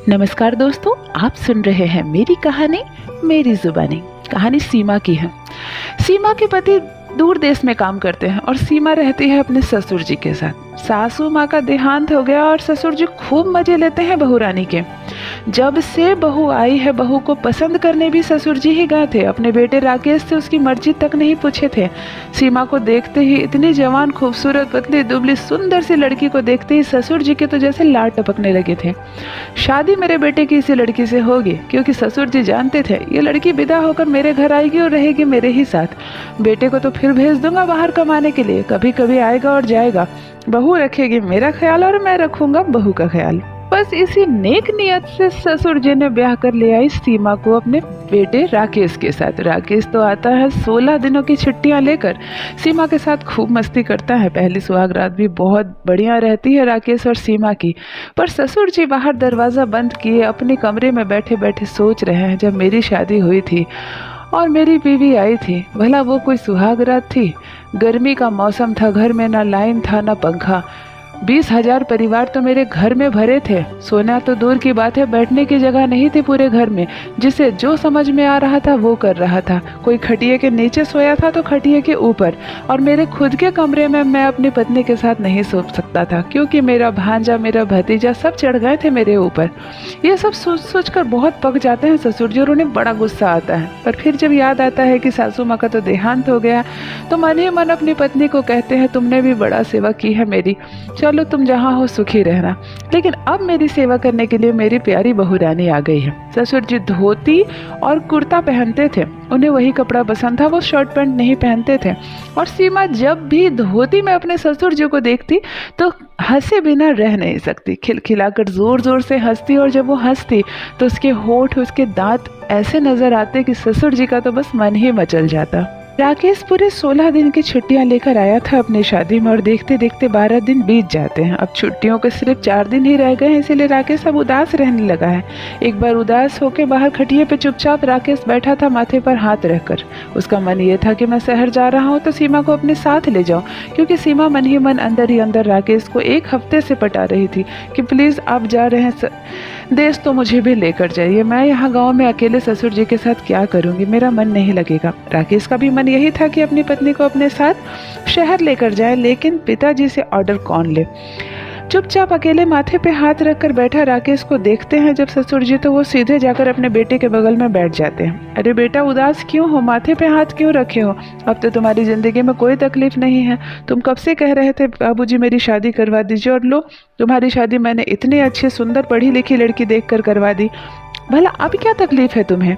नमस्कार दोस्तों, आप सुन रहे हैं मेरी कहानी मेरी जुबानी। कहानी सीमा की है। सीमा के पति दूर देश में काम करते हैं और सीमा रहती है अपने ससुर जी के साथ। सासू माँ का देहांत हो गया और ससुर जी खूब मजे लेते हैं बहू रानी के। जब से बहू आई है, बहू को पसंद करने भी ससुर जी ही गए थे। अपने बेटे राकेश से उसकी मर्जी तक नहीं पूछे थे। सीमा को देखते ही, इतनी जवान, खूबसूरत, पतली, दुबली, सुंदर सी लड़की को देखते ही ससुर जी के तो जैसे लाड टपकने लगे थे। शादी मेरे बेटे की इसी लड़की से होगी, क्योंकि ससुर जी जानते थे ये लड़की विदा होकर मेरे घर आएगी और रहेगी मेरे ही साथ। बेटे को तो फिर भेज दूंगा बाहर कमाने के लिए, कभी कभी आएगा और जाएगा। बहू रखेगी मेरा ख्याल और मैं रखूंगा बहू का ख्याल। बस इसी नेक नियत से ससुर जी ने ब्याह कर ले आई सीमा को अपने बेटे राकेश के साथ। राकेश तो आता है 16 दिनों की छुट्टियां लेकर, सीमा के साथ खूब मस्ती करता है। पहली सुहाग रात भी बहुत बढ़िया रहती है राकेश और सीमा की। पर ससुर जी बाहर दरवाज़ा बंद किए अपने कमरे में बैठे बैठे सोच रहे हैं, जब मेरी शादी हुई थी और मेरी बीवी आई थी, भला वो कोई सुहाग रात थी? गर्मी का मौसम था, घर में ना लाइन था ना पंखा। 20,000 परिवार तो मेरे घर में भरे थे। सोना तो दूर की बात है, बैठने की जगह नहीं थी पूरे घर में। जिसे जो समझ में आ रहा था वो कर रहा था। कोई खटिए के नीचे सोया था तो खटिए के ऊपर। और मेरे खुद के कमरे में मैं अपनी पत्नी के साथ नहीं सो सकता था, क्योंकि मेरा भांजा, मेरा भतीजा सब चढ़ गए थे मेरे ऊपर। ये सब सोच सोच कर बहुत पक जाते हैं ससुर जी और उन्हें बड़ा गुस्सा आता है। पर फिर जब याद आता है कि सासू माँ का तो देहांत हो गया, तो मन ही मन अपनी पत्नी को कहते हैं, तुमने भी बड़ा सेवा की है मेरी, चलो तुम जहाँ हो सुखी रहना। लेकिन अब मेरी सेवा करने के लिए मेरी प्यारी बहू रानी आ गई है। ससुर जी धोती और कुर्ता पहनते थे, उन्हें वही कपड़ा पसंद था, वो शर्ट पैंट नहीं पहनते थे। और सीमा जब भी धोती में अपने ससुर जी को देखती तो हंसे बिना रह नहीं सकती। खिलखिलाकर जोर जोर से हंसती, और जब वो हंसती तो उसके होठ, उसके दांत ऐसे नजर आते कि ससुर जी का तो बस मन ही मचल जाता। राकेश पूरे 16 दिन की छुट्टियां लेकर आया था अपनी शादी में, और देखते देखते 12 दिन बीत जाते हैं। अब छुट्टियों के सिर्फ 4 दिन ही रह गए हैं, इसीलिए राकेश अब उदास रहने लगा है। एक बार उदास होकर बाहर खटिए पे चुपचाप राकेश बैठा था, माथे पर हाथ रखकर। उसका मन ये था कि मैं शहर जा रहा हूँ तो सीमा को अपने साथ ले जाऊँ, क्योंकि सीमा मन ही मन अंदर ही अंदर राकेश को 1 हफ्ते से पटा रही थी कि प्लीज़ आप जा रहे हैं देश तो मुझे भी लेकर जाइए। मैं यहाँ गाँव में अकेले ससुर जी के साथ क्या करूँगी, मेरा मन नहीं लगेगा। राकेश का भी मन यही था कि अपनी पत्नी को अपने साथ शहर लेकर जाए, लेकिन पिताजी से ऑर्डर कौन ले। चुपचाप अकेले माथे पे हाथ रखकर बैठा राकेश को देखते हैं जब ससुर जी, तो वो सीधे जाकर अपने बेटे के बगल में बैठ जाते हैं। अरे बेटा, उदास क्यों हो, माथे पे हाथ क्यों रखे हो? अब तो तुम्हारी जिंदगी में कोई तकलीफ नहीं है। तुम कब से कह रहे थे बाबूजी मेरी शादी करवा दीजिए, और लो तुम्हारी शादी मैंने इतनी अच्छी सुंदर पढ़ी लिखी लड़की देखकर करवा दी। भला अब क्या तकलीफ है तुम्हें?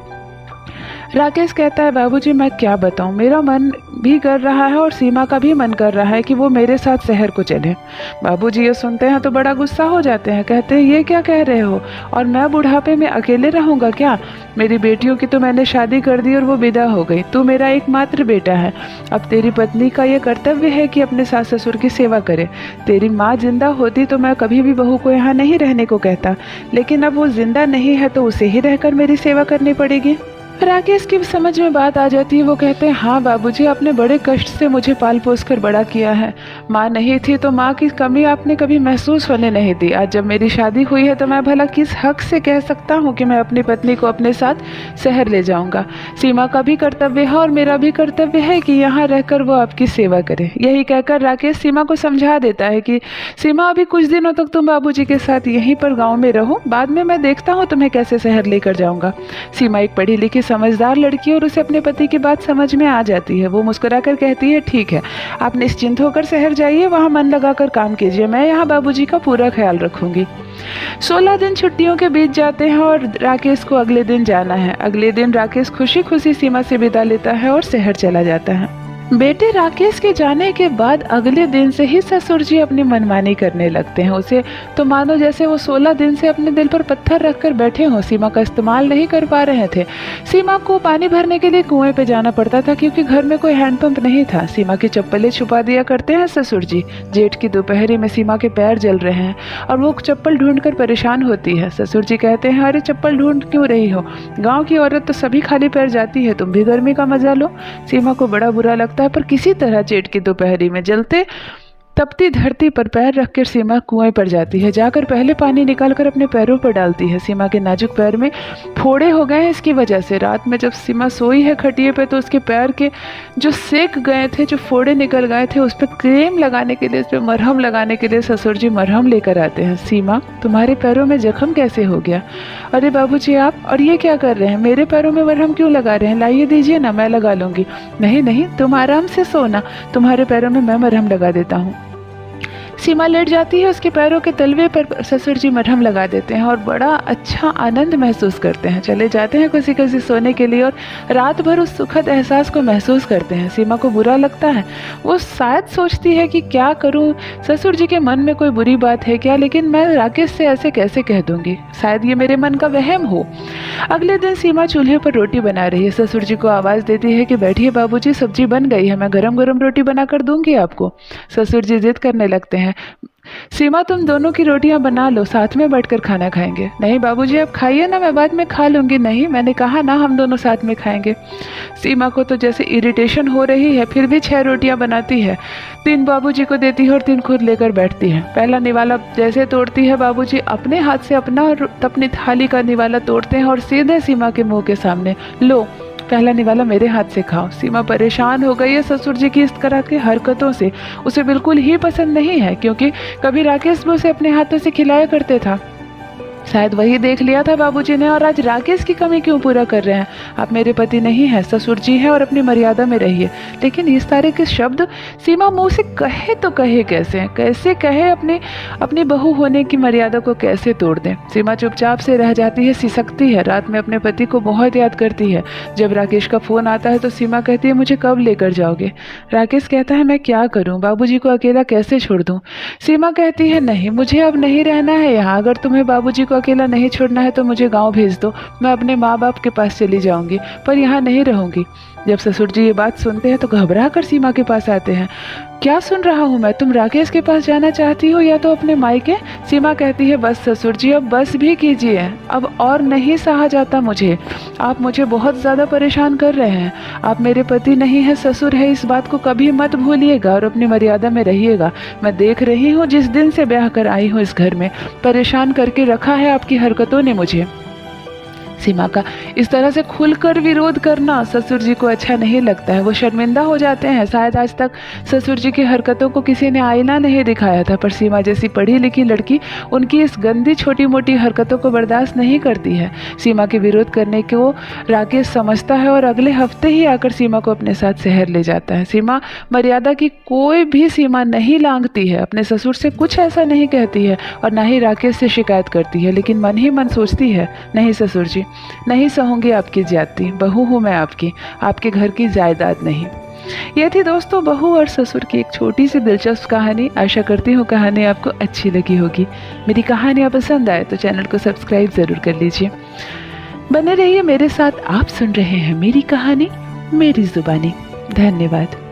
राकेश कहता है, बाबूजी मैं क्या बताऊं, मेरा मन भी कर रहा है और सीमा का भी मन कर रहा है कि वो मेरे साथ शहर को चले। बाबूजी ये सुनते हैं तो बड़ा गुस्सा हो जाते हैं, कहते हैं ये क्या कह रहे हो, और मैं बुढ़ापे में अकेले रहूंगा क्या? मेरी बेटियों की तो मैंने शादी कर दी और वो विदा हो गई। तू मेरा एकमात्र बेटा है। अब तेरी पत्नी का ये कर्तव्य है कि अपने सास ससुर की सेवा करे। तेरी माँ जिंदा होती तो मैं कभी भी बहू को यहाँ नहीं रहने को कहता, लेकिन अब वो जिंदा नहीं है तो उसे ही रहकर मेरी सेवा करनी पड़ेगी। राकेश की समझ में बात आ जाती है। वो कहते हैं, हाँ बाबूजी, आपने बड़े कष्ट से मुझे पाल पोस कर बड़ा किया है। माँ नहीं थी तो माँ की कमी आपने कभी महसूस होने नहीं दी। आज जब मेरी शादी हुई है तो मैं भला किस हक से कह सकता हूँ कि मैं अपनी पत्नी को अपने साथ शहर ले जाऊँगा? सीमा का भी कर्तव्य है और मेरा भी कर्तव्य है कि यहाँ रहकर वो आपकी सेवा करे। यही कहकर राकेश सीमा को समझा देता है कि सीमा, अभी कुछ दिनों तक तुम बाबूजी के साथ यहीं पर गाँव में रहो, बाद में मैं देखता हूँ तुम्हें कैसे शहर लेकर जाऊँगा। सीमा एक पढ़ी लिखी समझदार लड़की और उसे अपने पति की बात समझ में आ जाती है। वो मुस्कुराकर कहती है, ठीक है, आप निश्चिंत होकर शहर जाइए, वहाँ मन लगाकर काम कीजिए, मैं यहाँ बाबूजी का पूरा ख्याल रखूंगी। 16 दिन छुट्टियों के बीत जाते हैं और राकेश को अगले दिन जाना है। अगले दिन राकेश खुशी खुशी सीमा से विदा लेता है और शहर चला जाता है। बेटे राकेश के जाने के बाद अगले दिन से ही ससुर जी अपनी मनमानी करने लगते हैं। उसे तो मानो जैसे वो 16 दिन से अपने दिल पर पत्थर रखकर बैठे हों। सीमा का इस्तेमाल नहीं कर पा रहे थे। सीमा को पानी भरने के लिए कुएं पे जाना पड़ता था, क्योंकि घर में कोई हैंडपंप नहीं था। सीमा की चप्पलें छुपा दिया करते हैं ससुर जी। जेठ की दोपहरी में सीमा के पैर जल रहे हैं और वो चप्पल ढूंढकर परेशान होती है। ससुर जी कहते हैं, अरे चप्पल ढूंढ क्यों रही हो, गाँव की औरत तो सभी खाली पैर जाती है, तुम भी गर्मी का मजा लो। सीमा को बड़ा बुरा लगता है, पर किसी तरह जेठ की दोपहरी में जलते तपती धरती पर पैर रखकर सीमा कुएं पर जाती है। जाकर पहले पानी निकालकर अपने पैरों पर डालती है। सीमा के नाजुक पैर में फोड़े हो गए हैं इसकी वजह से। रात में जब सीमा सोई है खटिए पे तो उसके पैर के जो सेक गए थे, जो फोड़े निकल गए थे, उस पर क्रीम लगाने के लिए, उस पर मरहम लगाने के लिए ससुर जी मरहम लेकर आते हैं। सीमा, तुम्हारे पैरों में जख्म कैसे हो गया? अरे बाबूजी आप, और ये क्या कर रहे हैं? मेरे पैरों में मरहम क्यों लगा रहे हैं? लाइए दीजिए ना, मैं लगा लूँगी। नहीं नहीं, तुम आराम से सोना, तुम्हारे पैरों में मैं मरहम लगा देता हूँ। सीमा लेट जाती है, उसके पैरों के तलवे पर ससुर जी मरहम लगा देते हैं और बड़ा अच्छा आनंद महसूस करते हैं। चले जाते हैं खुशी खुशी सोने के लिए और रात भर उस सुखद एहसास को महसूस करते हैं। सीमा को बुरा लगता है, वो शायद सोचती है कि क्या करूं, ससुर जी के मन में कोई बुरी बात है क्या, लेकिन मैं राकेश से ऐसे कैसे कह दूंगी, शायद ये मेरे मन का वहम हो। अगले दिन सीमा चूल्हे पर रोटी बना रही है। ससुर जी को आवाज़ देती है कि बैठिए बाबूजी, सब्जी बन गई है, मैं गरम गरम रोटी बना कर दूंगी आपको। ससुर जी जिद करने लगते हैं, सीमा तुम दोनों की रोटियां बना लो, साथ में बैठकर खाना खाएंगे। नहीं बाबूजी आप खाइए ना, मैं बाद में खा लूँगी। नहीं, मैंने कहा ना हम दोनों साथ में खाएंगे। सीमा को तो जैसे इरिटेशन हो रही है, फिर भी 6 रोटियां बनाती है। 3 बाबूजी को देती है और 3 खुद लेकर बैठती है। पहला निवाला जैसे तोड़ती है, बाबूजी अपने हाथ से अपनी थाली का निवाला तोड़ते हैं और सीधे सीमा के मुंह के सामने, लो पहला निवाला मेरे हाथ से खाओ। सीमा परेशान हो गई है ससुर जी की इस तरह की हरकतों से। उसे बिल्कुल ही पसंद नहीं है, क्योंकि कभी राकेश भी उसे अपने हाथों से खिलाया करते था। शायद वही देख लिया था बाबूजी ने, और आज राकेश की कमी क्यों पूरा कर रहे हैं? आप मेरे पति नहीं हैं, ससुर जी हैं, और अपनी मर्यादा में रहिए। लेकिन इस तरह के शब्द सीमा मुंह से कहे तो कहे कैसे? कैसे कहे? अपनी बहू होने की मर्यादा को कैसे तोड़ दें? सीमा चुपचाप से रह जाती है, सिसकती है। रात में अपने पति को बहुत याद करती है। जब राकेश का फ़ोन आता है तो सीमा कहती है, मुझे कब लेकर जाओगे? राकेश कहता है, मैं क्या करूँ, बाबूजी को अकेला कैसे छोड़ दूँ? सीमा कहती है, नहीं, मुझे अब नहीं रहना है यहाँ। अगर तुम्हें बाबूजी को अकेला नहीं छोड़ना है तो मुझे गांव भेज दो, मैं अपने माँ बाप के पास चली जाऊंगी, पर यहाँ नहीं रहूंगी। जब ससुर जी ये बात सुनते हैं तो घबरा कर सीमा के पास आते हैं। क्या सुन रहा हूँ मैं, तुम राकेश के पास जाना चाहती हो या तो अपने मायके? सीमा कहती है, बस ससुर जी अब बस भी कीजिए, अब और नहीं सहा जाता मुझे। आप मुझे बहुत ज़्यादा परेशान कर रहे हैं। आप मेरे पति नहीं हैं, ससुर है, इस बात को कभी मत भूलिएगा और अपनी मर्यादा में रहिएगा। मैं देख रही हूँ जिस दिन से ब्याह कर आई हूँ इस घर में, परेशान करके रखा है आपकी हरकतों ने मुझे। सीमा का इस तरह से खुलकर विरोध करना ससुर जी को अच्छा नहीं लगता है। वो शर्मिंदा हो जाते हैं। शायद आज तक ससुर जी की हरकतों को किसी ने आईना नहीं दिखाया था, पर सीमा जैसी पढ़ी लिखी लड़की उनकी इस गंदी छोटी मोटी हरकतों को बर्दाश्त नहीं करती है। सीमा के विरोध करने को राकेश समझता है और अगले हफ्ते ही आकर सीमा को अपने साथ शहर ले जाता है। सीमा मर्यादा की कोई भी सीमा नहीं लांघती है, अपने ससुर से कुछ ऐसा नहीं कहती है और ना ही राकेश से शिकायत करती है, लेकिन मन ही मन सोचती है, नहीं ससुर जी, नहीं सहूंगी आपकी ज्यादती, बहू हूँ मैं आपके घर की जायदाद नहीं। ये थी दोस्तों बहू और ससुर की एक छोटी सी दिलचस्प कहानी। आशा करती हूँ कहानी आपको अच्छी लगी होगी। मेरी कहानियाँ पसंद आए तो चैनल को सब्सक्राइब ज़रूर कर लीजिए। बने रहिए मेरे साथ। आप सुन रहे हैं मेरी कहानी मेरी जुबानी। धन्यवाद।